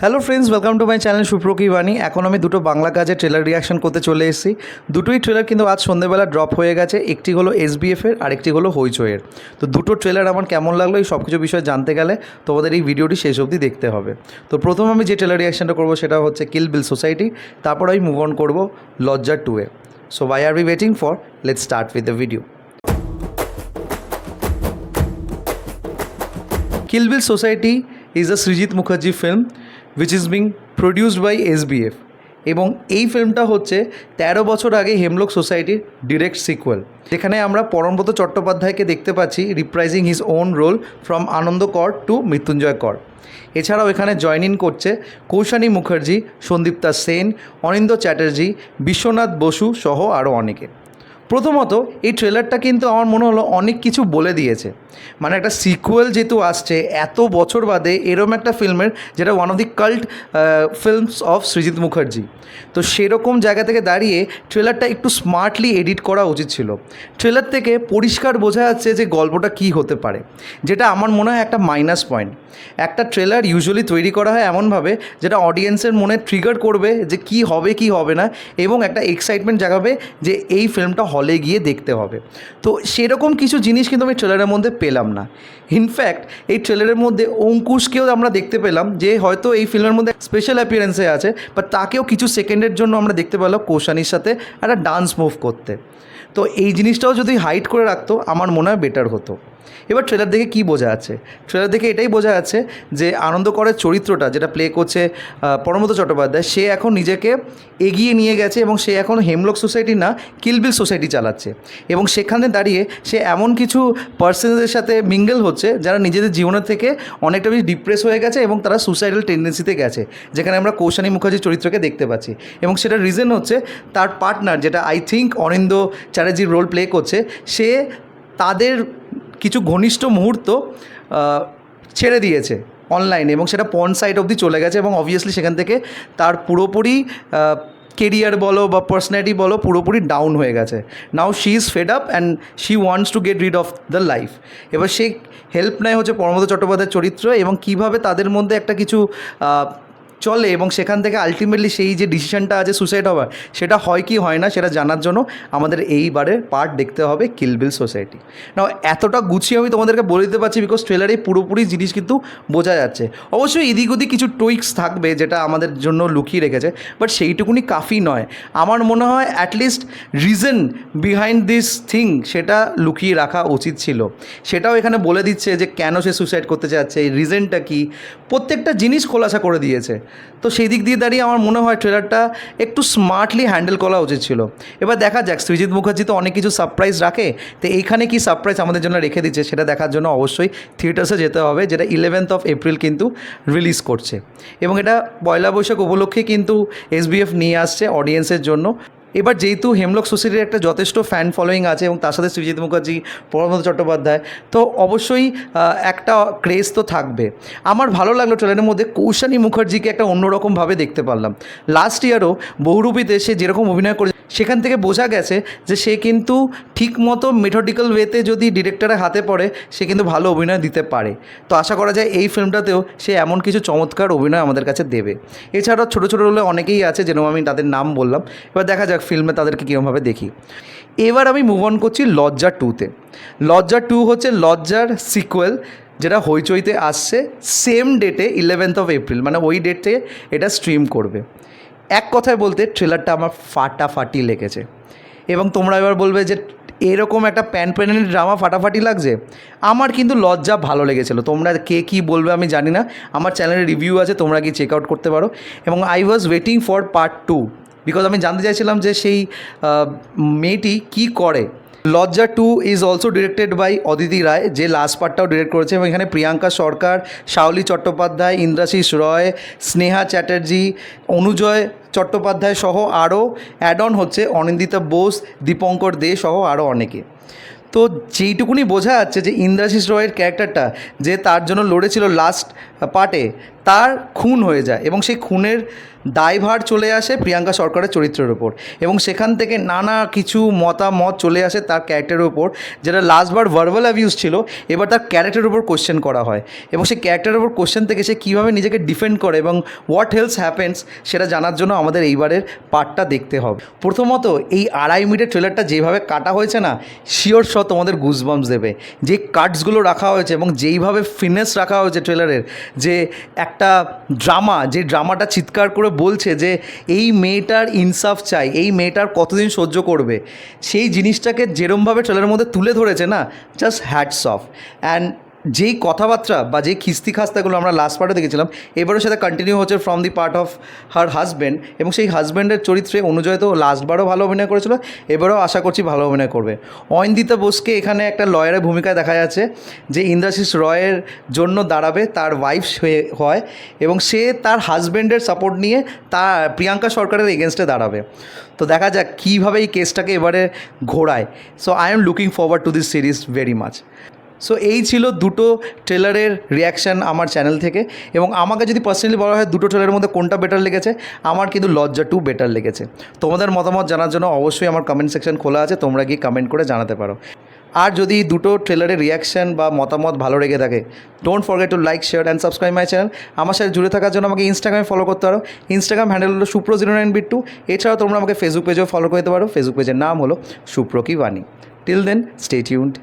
Hello friends, welcome to my channel Suproki Bani. এখন আমি দুটো বাংলা কাজের ট্রেলার রিয়াকশন করতে চলে এসেছি। দুটোই ট্রেলার কিন্তু আজ সন্ধ্যেবেলা ড্রপ হয়ে গেছে। একটি হলো এসবিএফের আর একটি হলো হইচইয়ের। তো দুটো ট্রেলার আমার কেমন লাগলো এই সব কিছু বিষয়ে জানতে গেলে তোমাদের এই ভিডিওটি শেষ অবধি দেখতে হবে। তো প্রথম আমি যে ট্রেলার রিয়াকশনটা করবো সেটা হচ্ছে কিল বিল সোসাইটি, তারপর আমি মুভ অন করবো লজ্জা 2-এ। So why are we waiting for, let's start with the video. Kill Bill Society is a Srijit Mukherjee film which is being produced by SBF এবং এই ফিল্মটা হচ্ছে 13 বছর আগে হেমলক সোসাইটির ডিরেক্ট সিকুয়েল, যেখানে আমরা পরমব্রত চট্টোপাধ্যায়কে দেখতে পাচ্ছি reprising his own role from Ananda Kar to Mrityunjay কর। এছাড়াও এখানে জয়েন ইন করছে কৌশানী মুখার্জি, সন্দীপ্তা সেন, অনিন্দ্য চ্যাটার্জি, বিশ্বনাথ বসু সহ আরও অনেকে। প্রথমত এই ট্রেলারটা কিন্তু আমার মনে হলো অনেক কিছু বলে দিয়েছে। মানে একটা সিকুয়েল যেহেতু আসছে এত বছর বাদে এরম একটা ফিল্মের, যেটা one of the cult films of Srijit Mukherjee, তো সেরকম জায়গা থেকে দাঁড়িয়ে ট্রেলারটা একটু স্মার্টলি এডিট করা উচিত ছিল। ট্রেলার থেকে পরিষ্কার বোঝা যাচ্ছে যে গল্পটা কী হতে পারে, যেটা আমার মনে হয় একটা মাইনাস পয়েন্ট। একটা ট্রেলার ইউজুয়ালি তৈরি করা হয় এমনভাবে যেটা অডিয়েন্সের মনে ট্রিগার করবে যে কী হবে কী হবে না, এবং একটা এক্সাইটমেন্ট জাগাবে যে এই ফিল্মটা হলে গিয়ে দেখতে হবে। তো সেরকম কিছু জিনিস কিন্তু আমি ট্রেলারের মধ্যে পেলাম না। ইনফ্যাক্ট এই ট্রেলারের মধ্যে অঙ্কুশকেও আমরা দেখতে পেলাম, যে হয়তো এই ফিল্মের মধ্যে স্পেশাল অ্যাপিয়ারেন্সে আছে, বাট তাকেও কিছু সেকেন্ডের জন্য আমরা দেখতে পেলাম কৌশানীর সাথে একটা ডান্স মুভ করতে। তো এই জিনিসটাও যদি হাইড করে রাখতো আমার মনে হয় বেটার হতো। এবার ট্রেলার দেখে কী বোঝা যাচ্ছে? ট্রেলার দেখে এটাই বোঝা যাচ্ছে যে আনন্দ করের চরিত্রটা যেটা প্লে করছে পরমব্রত চট্টোপাধ্যায়, সে এখন নিজেকে এগিয়ে নিয়ে গেছে এবং সে এখন হেমলক সোসাইটি না কিল বিল সোসাইটি চালাচ্ছে। এবং সেখানে দাঁড়িয়ে সে এমন কিছু পার্সনদের সাথে মিঙ্গেল হচ্ছে যারা নিজেদের জীবনের থেকে অনেকটা বেশি ডিপ্রেস হয়ে গেছে এবং তারা সুসাইডাল টেন্ডেন্সিতে গেছে, যেখানে আমরা কৌশানী মুখার্জির চরিত্রকে দেখতে পাচ্ছি। এবং সেটার রিজন হচ্ছে তার পার্টনার, যেটা আই থিঙ্ক অনিন্দ্য চ্যাটার্জির রোল প্লে করছে, সে তাদের কিছু ঘনিষ্ঠ মুহূর্ত ছেড়ে দিয়েছে অনলাইনে এবং সেটা পর্ন সাইট অবধি চলে গেছে, এবং অবভিয়াসলি সেখান থেকে তার পুরোপুরি কেরিয়ার বলো বা পার্সোনালিটি বলো পুরোপুরি ডাউন হয়ে গেছে। Now she is fed up and she wants to get rid of the life. এবার সে হেল্প নেয় হচ্ছে পরমব্রত চট্টোপাধ্যায়ের চরিত্র, এবং কীভাবে তাদের মধ্যে একটা কিছু চলে এবং সেখান থেকে আলটিমেটলি সেই যে ডিসিশনটা আছে সুসাইড হওয়ার, সেটা হয় কি হয় না সেটা জানার জন্য আমাদের এইবারের পার্ট দেখতে হবে কিল বিল সোসাইটি। না এতটা গুছিয়ে আমি তোমাদেরকে বলে দিতে পারছি বিকজ ট্রেলারে পুরোপুরি জিনিস কিন্তু বোঝা যাচ্ছে। অবশ্যই এদিক ওদিক কিছু টুইক্স থাকবে যেটা আমাদের জন্য লুকিয়ে রেখেছে, বাট সেইটুকুনি কাফি নয়। আমার মনে হয় at least reason behind this thing সেটা লুকিয়ে রাখা উচিত ছিল। সেটাও এখানে বলে দিচ্ছে যে কেন সে সুসাইড করতে চাচ্ছে, এই রিজনটা কী, প্রত্যেকটা জিনিস খোলাসা করে দিয়েছে। তো সেই দিক দিয়ে দাঁড়িয়ে আমার মনে হয় ট্রেলারটা একটু স্মার্টলি হ্যান্ডেল করা উচিত ছিল। এবার দেখা যাক, সৃজিত মুখার্জি তো অনেক কিছু সারপ্রাইজ রাখে, তো এইখানে কি সারপ্রাইজ আমাদের জন্য রেখে দিচ্ছে সেটা দেখার জন্য অবশ্যই থিয়েটার্সে যেতে হবে, যেটা 11th এপ্রিল কিন্তু রিলিজ করছে। এবং এটা পয়লা বৈশাখ উপলক্ষে কিন্তু এসবিএফ নিয়ে আসছে অডিয়েন্সের জন্য। এবার যেহেতু হেমলক সোসাইটির একটা যথেষ্ট ফ্যান ফলোয়িং আছে এবং তার সাথে সৃজিত মুখার্জি, পরমব্রত চট্টোপাধ্যায়, তো অবশ্যই একটা ক্রেজ তো থাকবে। আমার ভালো লাগলো ট্রেলারের মধ্যে কৌশানী মুখার্জিকে একটা অন্যরকমভাবে দেখতে পারলাম। লাস্ট ইয়ারও বহুরূপীতে সে যেরকম অভিনয় করে সেখান থেকে বোঝা গেছে যে সে কিন্তু ঠিকমতো মেথডিক্যাল ওয়েতে যদি ডিরেক্টরের হাতে পড়ে সে কিন্তু ভালো অভিনয় দিতে পারে। তো আশা করা যায় এই ফিল্মটাতেও সে এমন কিছু চমৎকার অভিনয় আমাদের কাছে দেবে। এছাড়াও ছোটো ছোটো রোলে অনেকেই আছে, যেরকম আমি তাদের নাম বললাম। এবার দেখা যাক ফিল্মে তাদেরকে কীরকমভাবে দেখি। এবার আমি মুভ অন করছি লজ্জা 2-তে। লজ্জা 2 হচ্ছে লজ্জার সিকুয়েল, যেটা হইচইতে আসছে সেম ডেটে 11th এপ্রিল, মানে ওই ডেটে এটা স্ট্রিম করবে। এক কথায় বলতে ট্রেলারটা আমার ফাটাফাটি লেগেছে। এবং তোমরা এবার বলবে যে এরকম একটা প্যানপ্যানের ড্রামা ফাটাফাটি লাগছে, আমার কিন্তু লজ্জা ভালো লেগেছিলো। তোমরা কে কী বলবে আমি জানি না, আমার চ্যানেলে রিভিউ আছে, তোমরা কি চেক আউট করতে পারো। এবং I was waiting for part 2 because আমি জানতে চাইছিলাম যে সেই মেয়েটি কী করে। Lajja 2 is also directed by Aditi Roy, যে লাস্ট পার্টটাও ডিরেক্ট করেছে। এবং এখানে প্রিয়াঙ্কা সরকার, শাওলি চট্টোপাধ্যায়, ইন্দ্রাশিস রয়, স্নেহা চ্যাটার্জি, অনুজয় চট্টোপাধ্যায় সহ আরও অ্যাড অন হচ্ছে অনিন্দিতা বোস, দীপঙ্কর দে সহ আরও অনেকে। তো যেইটুকুনি বোঝা যাচ্ছে যে ইন্দ্রাশিস রয়ের ক্যারেক্টারটা যে তার জন্য লড়েছিল লাস্ট পার্টে তার খুন হয়ে যায় এবং সেই খুনের দায়ভার চলে আসে প্রিয়াঙ্কা সরকারের চরিত্রের ওপর এবং সেখান থেকে নানা কিছু মতামত চলে আসে তার ক্যারেক্টারের ওপর, যেটা লাস্টবার ভার্বাল অ্যাবিউজ ছিল, এবার তার ক্যারেক্টারের ওপর কোশ্চেন করা হয় এবং সেই ক্যারেক্টারের ওপর কোশ্চেন থেকে সে কীভাবে নিজেকে ডিফেন্ড করে এবং হোয়াট হেলস হ্যাপেন্স সেটা জানার জন্য আমাদের এইবারের পার্টটা দেখতে হবে। প্রথমত এই 2.5 মিনিটের ট্রেলারটা যেভাবে কাটা হয়েছে না, শিওর শ তোমাদের গুজবাম্পস দেবে। যে কাটসগুলো রাখা হয়েছে এবং যেইভাবে ফিনেস রাখা হয়েছে ট্রেলারের, যে একটা ড্রামা, যে ড্রামাটা চিৎকার করে বলছে যে এই মেয়েটার ইনসাফ চাই, এই মেয়েটার কতদিন সহ্য করবে, সেই জিনিসটাকে যেরমভাবে ট্রেলারের মধ্যে তুলে ধরেছে না, জাস্ট হ্যাটস অফ। অ্যান্ড যেই কথাবার্তা বা যেই খিস্তি খাস্তাগুলো আমরা লাস্ট পার্টে দেখেছিলাম, এবারও সেটা কন্টিনিউ হচ্ছে from the part of her husband, এবং সেই হাজব্যান্ডের চরিত্রে অনুজয় তো লাস্টবারও ভালো অভিনয় করেছিল, এবারও আশা করছি ভালো অভিনয় করবে। অয়ন্দিতা বোসকে এখানে একটা লয়ারের ভূমিকায় দেখা যাচ্ছে, যে ইন্দ্রাশিস রয়ের জন্য দাঁড়াবে, তার ওয়াইফ হয় এবং সে তার হাজব্যান্ডের সাপোর্ট নিয়ে তার প্রিয়াঙ্কা সরকারের এগেনস্টে দাঁড়াবে। তো দেখা যাক কীভাবে এই কেসটাকে এবারে ঘোরায়। So I am looking forward to this series very much. So এই ছিল দুটো ট্রেলারের রিয়াকশান আমার চ্যানেল থেকে, এবং আমাকে যদি পার্সোনালি বলা হয় দুটো ট্রেলারের মধ্যে কোনটা বেটার লেগেছে, আমার কিন্তু লজ্জা 2 বেটার লেগেছে। তোমাদের মতামত জানার জন্য অবশ্যই আমার কমেন্ট সেকশন খোলা আছে, তোমরা গিয়ে কমেন্ট করে জানাতে পারো। আর যদি দুটো ট্রেলারের রিয়াকশান বা মতামত ভালো লেগে থাকে, don't forget to like, share and subscribe my channel. আমার সাথে জুড়ে থাকার জন্য আমাকে ইনস্টাগ্রামে ফলো করতে পারো, ইনস্টাগ্রাম হ্যান্ডেল হলো সুপ্র09bit2। এছাড়াও তোমরা আমাকে ফেসবুক পেজেও ফলো করতে পারো, ফেসবুক পেজের নাম হলো সুপ্র কি বাণী। Till then, stay tuned.